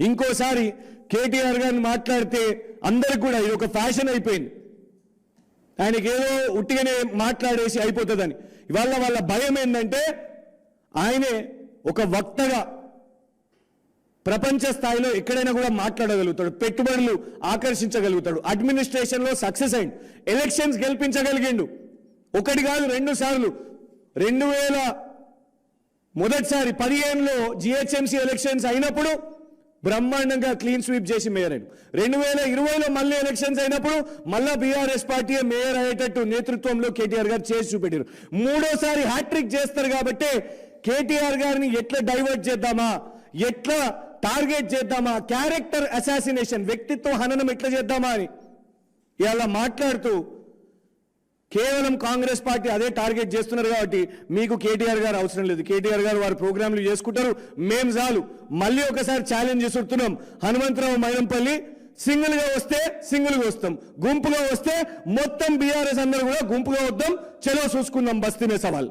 ఇంకోసారి కేటీఆర్ గారిని మాట్లాడితే అందరికి కూడా ఇది ఒక ఫ్యాషన్ అయిపోయింది. ఆయనకి ఏదో ఉట్టిగానే మాట్లాడేసి అయిపోతుందని. ఇవాళ వాళ్ళ భయం ఏంటంటే ఆయనే ఒక వక్తగా ప్రపంచ స్థాయిలో ఎక్కడైనా కూడా మాట్లాడగలుగుతాడు, పెట్టుబడులు ఆకర్షించగలుగుతాడు, అడ్మినిస్ట్రేషన్లో సక్సెస్ అయింది, ఎలక్షన్స్ గెలిపించగలిగిండు. ఒకటి కాదు 2 సార్లు. 2000 మొదటిసారి 15లో జిహెచ్ఎంసీ ఎలక్షన్స్ అయినప్పుడు బ్రహ్మాండంగా క్లీన్ స్వీప్ చేసి మేయర్ అయ్యాడు. 2020లో మళ్ళీ ఎలక్షన్స్ అయినప్పుడు మళ్ళా బీఆర్ఎస్ పార్టీ మేయర్ అయ్యేటట్టు నేతృత్వంలో కేటీఆర్ గారు చేసి చూపెట్టారు. 3వసారి హ్యాట్రిక్ చేస్తారు కాబట్టి కేటీఆర్ గారిని ఎట్లా డైవర్ట్ చేద్దామా, ఎట్లా టార్గెట్ చేద్దామా, క్యారెక్టర్ అసాసినేషన్, వ్యక్తిత్వ హననం ఎట్లా చేద్దామా అని ఇలా మాట్లాడుతూ కేవలం కాంగ్రెస్ పార్టీ అదే టార్గెట్ చేస్తున్నారు. కాబట్టి మీకు కేటీఆర్ గారు అవసరం లేదు. కేటీఆర్ గారు వారి ప్రోగ్రాంలు చేసుకుంటారు, మేం చాలు. మళ్ళీ ఒకసారి ఛాలెంజ్ చేస్తున్నాం. హనుమంతరావు మైనంపల్లి సింగిల్గా వస్తే సింగిల్గా వస్తాం, గుంపుగా వస్తే మొత్తం బీఆర్ఎస్ అందరూ కూడా గుంపుగా వద్దాం, చలో చూసుకుందాం, బస్తీ మే సవాల్.